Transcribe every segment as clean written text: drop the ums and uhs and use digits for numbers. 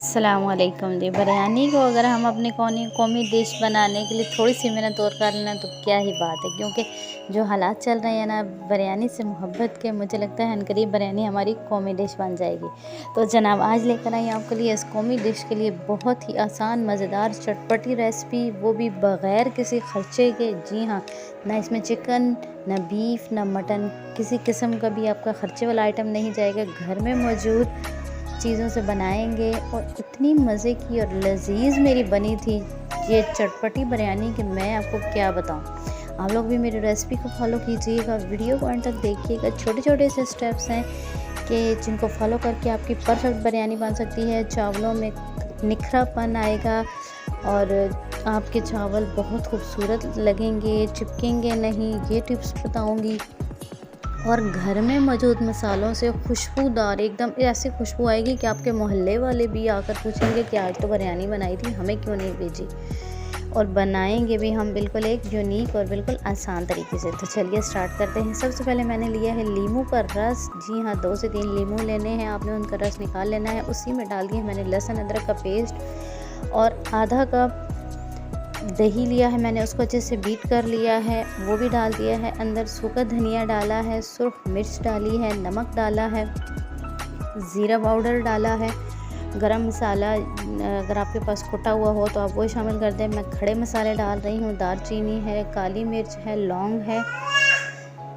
अस्सलामुअलैकुम जी। बिरयानी को अगर हम अपने कौमी डिश बनाने के लिए थोड़ी सी मेहनत और कर लेना तो क्या ही बात है, क्योंकि जो हालात चल रहे हैं ना बिरयानी से मोहब्बत के, मुझे लगता है अनकरीब बिरयानी हमारी कौमी डिश बन जाएगी। तो जनाब आज लेकर आई आपके लिए इस कौमी डिश के लिए बहुत ही आसान मज़ेदार चटपटी रेसिपी, वो भी बग़ैर किसी ख़र्चे के। जी हाँ, ना इसमें चिकन, ना बीफ, ना मटन, किसी किस्म का भी आपका ख़र्चे वाला आइटम नहीं जाएगा। घर में मौजूद चीज़ों से बनाएंगे और इतनी मज़े की और लजीज मेरी बनी थी ये चटपटी बिरयानी कि मैं आपको क्या बताऊं। आप लोग भी मेरी रेसिपी को फॉलो कीजिएगा, वीडियो को अंत तक देखिएगा। छोटे छोटे से स्टेप्स हैं कि जिनको फॉलो करके आपकी परफेक्ट बिरयानी बन सकती है। चावलों में निखरापन आएगा और आपके चावल बहुत खूबसूरत लगेंगे, चिपकेंगे नहीं, ये टिप्स बताऊंगी। और घर में मौजूद मसालों से खुशबूदार एकदम ऐसी खुशबू आएगी कि आपके मोहल्ले वाले भी आकर पूछेंगे कि आज तो बिरयानी बनाई थी, हमें क्यों नहीं भेजी। और बनाएंगे भी हम बिल्कुल एक यूनिक और बिल्कुल आसान तरीके से। तो चलिए स्टार्ट करते हैं। सबसे पहले मैंने लिया है लीमू का रस। जी हाँ, 2 से 3 लीमू लेने हैं, आपने उनका रस निकाल लेना है। उसी में डाल दिया मैंने लहसुन अदरक का पेस्ट और आधा कप दही लिया है मैंने, उसको अच्छे से बीट कर लिया है, वो भी डाल दिया है। अंदर सूखा धनिया डाला है, सुर्ख मिर्च डाली है, नमक डाला है, ज़ीरा पाउडर डाला है, गरम मसाला अगर आपके पास कुटा हुआ हो तो आप वो शामिल कर दें। मैं खड़े मसाले डाल रही हूँ, दालचीनी है, काली मिर्च है, लौंग है,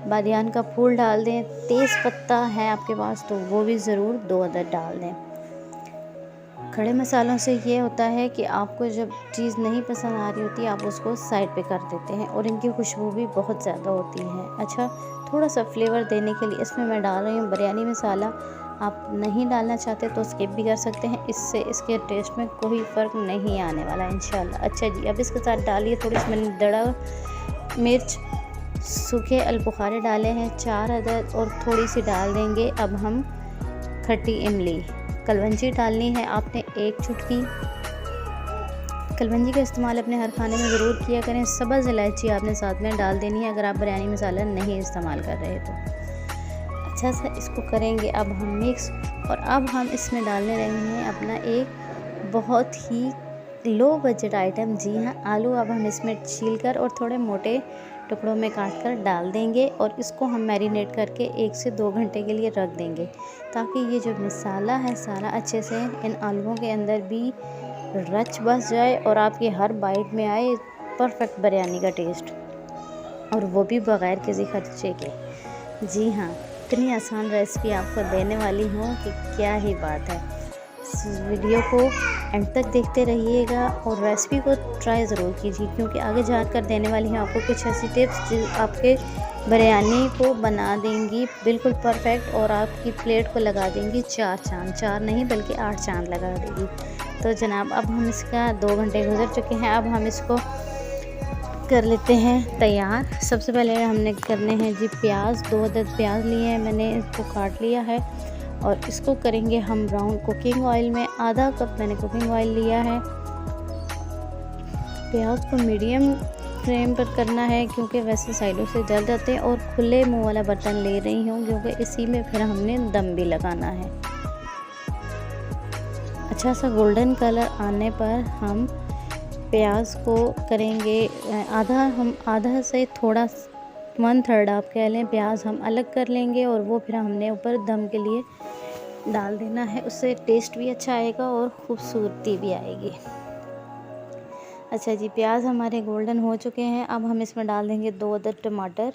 बादियान का फूल डाल दें। तेज़ पत्ता है आपके पास तो वो भी ज़रूर 2 अदद डाल दें। खड़े मसालों से ये होता है कि आपको जब चीज़ नहीं पसंद आ रही होती आप उसको साइड पे कर देते हैं और इनकी खुशबू भी बहुत ज़्यादा होती है। अच्छा, थोड़ा सा फ्लेवर देने के लिए इसमें मैं डाल रही हूँ बिरयानी मसाला। आप नहीं डालना चाहते तो स्किप भी कर सकते हैं, इससे इसके टेस्ट में कोई फ़र्क नहीं आने वाला इंशाल्लाह। अच्छा जी, अब इसके साथ डालिए थोड़ी सी मैंने दड़ा मिर्च, सूखे अलबुखारे डाले हैं 4 अदद और थोड़ी सी डाल देंगे अब हम खट्टी इमली। कलवंजी डालनी है आपने 1 चुटकी। कलवंजी का इस्तेमाल अपने हर खाने में ज़रूर किया करें। सब्ज़ इलायची आपने साथ में डाल देनी है अगर आप बिरयानी मसाला नहीं इस्तेमाल कर रहे तो। अच्छा सा इसको करेंगे अब हम मिक्स, और अब हम इसमें डालने रहे हैं अपना एक बहुत ही लो बजट आइटम। जी हाँ, आलू अब हम इसमें छीलकर और थोड़े मोटे टुकड़ों में काट कर डाल देंगे और इसको हम मैरिनेट करके 1 से 2 घंटे के लिए रख देंगे, ताकि ये जो मसाला है सारा अच्छे से इन आलूओं के अंदर भी रच बस जाए और आपकी हर बाइट में आए परफेक्ट बिरयानी का टेस्ट, और वो भी बग़ैर किसी खर्चे के। जी हाँ, इतनी आसान रेसिपी आपको देने वाली हूँ कि क्या ही बात है। इस वीडियो को एंड तक देखते रहिएगा और रेसिपी को ट्राई ज़रूर कीजिए, क्योंकि आगे जाकर देने वाली हूँ आपको कुछ ऐसी टिप्स जो आपके बिरयानी को बना देंगी बिल्कुल परफेक्ट और आपकी प्लेट को लगा देंगी 4 चाँद। 4 नहीं बल्कि 8 चाँद लगा देगी। तो जनाब अब हम इसका 2 घंटे गुजर चुके हैं, अब हम इसको कर लेते हैं तैयार। सबसे पहले हमने करने हैं जी प्याज। 2 अदद प्याज लिए हैं मैंने, इसको काट लिया है और इसको करेंगे हम ब्राउन कुकिंग ऑयल में। आधा कप मैंने कुकिंग ऑयल लिया है। प्याज को मीडियम फ्लेम पर करना है, क्योंकि वैसे साइडों से जल जाते हैं, और खुले मुंह वाला बर्तन ले रही हूँ क्योंकि इसी में फिर हमने दम भी लगाना है। अच्छा सा गोल्डन कलर आने पर हम प्याज को करेंगे आधा से थोड़ा 1/3 आप कह लें प्याज हम अलग कर लेंगे और वो फिर हमने ऊपर दम के लिए डाल देना है। उससे टेस्ट भी अच्छा आएगा और ख़ूबसूरती भी आएगी। अच्छा जी, प्याज हमारे गोल्डन हो चुके हैं। अब हम इसमें डाल देंगे 2 अदद टमाटर।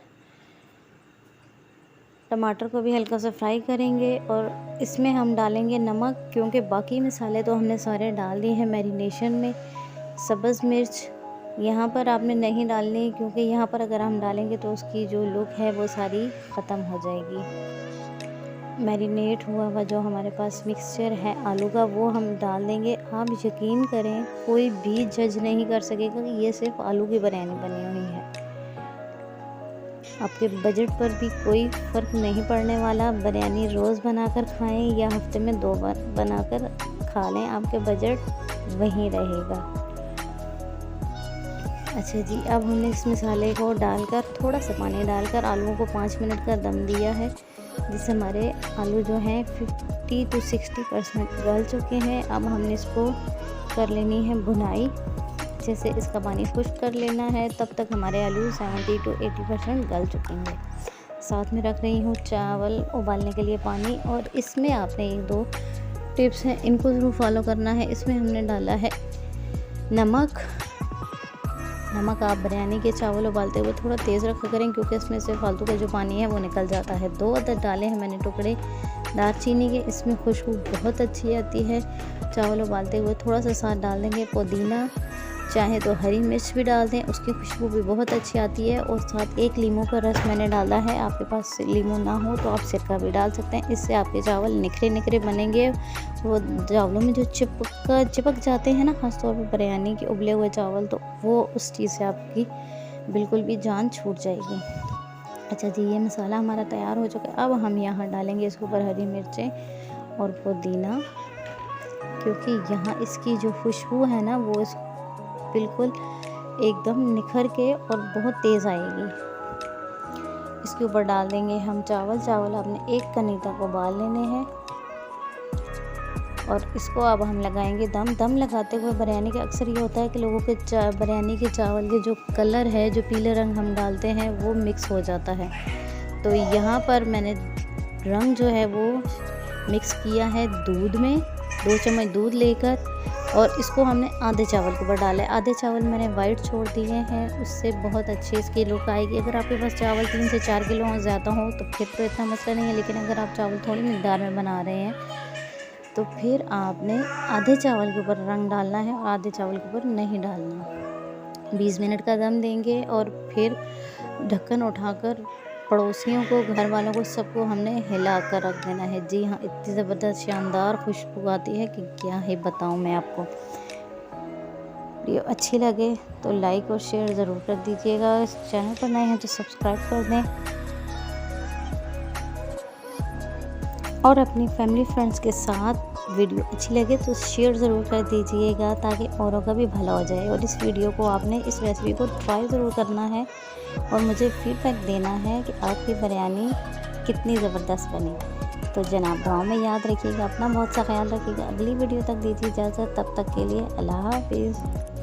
टमाटर को भी हल्का सा फ्राई करेंगे और इसमें हम डालेंगे नमक, क्योंकि बाकी मसाले तो हमने सारे डाल दिए हैं मैरिनेशन में। सब्ज़ मिर्च यहाँ पर आपने नहीं डालनी, क्योंकि यहाँ पर अगर हम डालेंगे तो उसकी जो लुक है वो सारी ख़त्म हो जाएगी। मैरिनेट हुआ जो हमारे पास मिक्सचर है आलू का वो हम डाल देंगे। आप यकीन करें कोई भी जज नहीं कर सकेगा कि ये सिर्फ आलू की बिरयानी बनी हुई है। आपके बजट पर भी कोई फ़र्क नहीं पड़ने वाला। बिरयानी रोज़ बनाकर खाएं या हफ्ते में 2 बार बनाकर खा लें, आपके बजट वहीं रहेगा। अच्छा जी, अब हमने इस मसाले को डालकर थोड़ा सा पानी डालकर आलूओं को 5 मिनट का दम दिया है, जिससे हमारे आलू जो हैं 50 to 60% गल चुके हैं। अब हमने इसको कर लेनी है भुनाई, जैसे इसका पानी खुश्क कर लेना है। तब तक हमारे आलू 70 to 80% गल चुकेंगे। साथ में रख रही हूँ चावल उबालने के लिए पानी, और इसमें आपने 1-2 टिप्स हैं, इनको ज़रूर फॉलो करना है। इसमें हमने डाला है नमक। आप बिरयानी के चावल उबालते हुए थोड़ा तेज़ रखा करें, क्योंकि इसमें से फालतू का जो पानी है वो निकल जाता है। 2 अदद डाले हैं मैंने टुकड़े दालचीनी के, इसमें खुशबू बहुत अच्छी आती है। चावल उबालते हुए थोड़ा सा साथ डाल देंगे पुदीना, चाहे तो हरी मिर्च भी डाल दें, उसकी खुशबू भी बहुत अच्छी आती है। और साथ 1 लीमू का रस मैंने डाला है। आपके पास लीमू ना हो तो आप सिरका भी डाल सकते हैं। इससे आपके चावल निखरे बनेंगे। वो चावलों में जो चिपक जाते हैं ना, ख़ासतौर पर बिरयानी के उबले हुए चावल, तो वो उस चीज़ से आपकी बिल्कुल भी जान छूट जाएगी। अच्छा जी, ये मसाला हमारा तैयार हो चुका है। अब हम यहाँ डालेंगे इसके ऊपर हरी मिर्चें और पुदीना, क्योंकि यहाँ इसकी जो खुशबू है ना वो बिल्कुल एकदम निखर के और बहुत तेज़ आएगी। इसके ऊपर डाल देंगे हम चावल आपने 1 कनी तक उबाल लेने हैं, और इसको अब हम लगाएंगे दम लगाते हुए बिरयानी का अक्सर ये होता है कि लोगों के बिरयानी के चावल के जो कलर है, जो पीले रंग हम डालते हैं, वो मिक्स हो जाता है। तो यहाँ पर मैंने रंग जो है वो मिक्स किया है दूध में, 2 चम्मच दूध लेकर, और इसको हमने आधे चावल के ऊपर डाला है। आधे चावल मैंने वाइट छोड़ दिए हैं, उससे बहुत अच्छी इसकी लुक आएगी। अगर आपके पास चावल 3 से 4 किलो और ज़्यादा हो तो फिर तो इतना मसला नहीं है, लेकिन अगर आप चावल थोड़ी मिकदार में बना रहे हैं तो फिर आपने आधे चावल के ऊपर रंग डालना है और आधे चावल के ऊपर नहीं डालना। 20 मिनट का दम देंगे और फिर ढक्कन उठाकर पड़ोसियों को, घर वालों को, सबको हमने हिला कर रख देना है। जी हाँ, इतनी ज़बरदस्त शानदार खुशबू आती है कि क्या है बताऊँ मैं आपको। वीडियो अच्छी लगे तो लाइक और शेयर ज़रूर कर दीजिएगा। चैनल पर नए हैं तो सब्सक्राइब कर दें, और अपनी फैमिली फ्रेंड्स के साथ वीडियो अच्छी लगे तो शेयर ज़रूर कर दीजिएगा, ताकि औरों का भी भला हो जाए। और इस वीडियो को आपने, इस रेसिपी को ट्राई ज़रूर करना है और मुझे फीडबैक देना है कि आपकी बिरयानी कितनी ज़बरदस्त बनी। तो जनाब, दुआ में याद रखिएगा, अपना बहुत सा ख्याल रखिएगा। अगली वीडियो तक दीजिए इजाज़त, तब तक के लिए अल्लाह हाफ़िज़।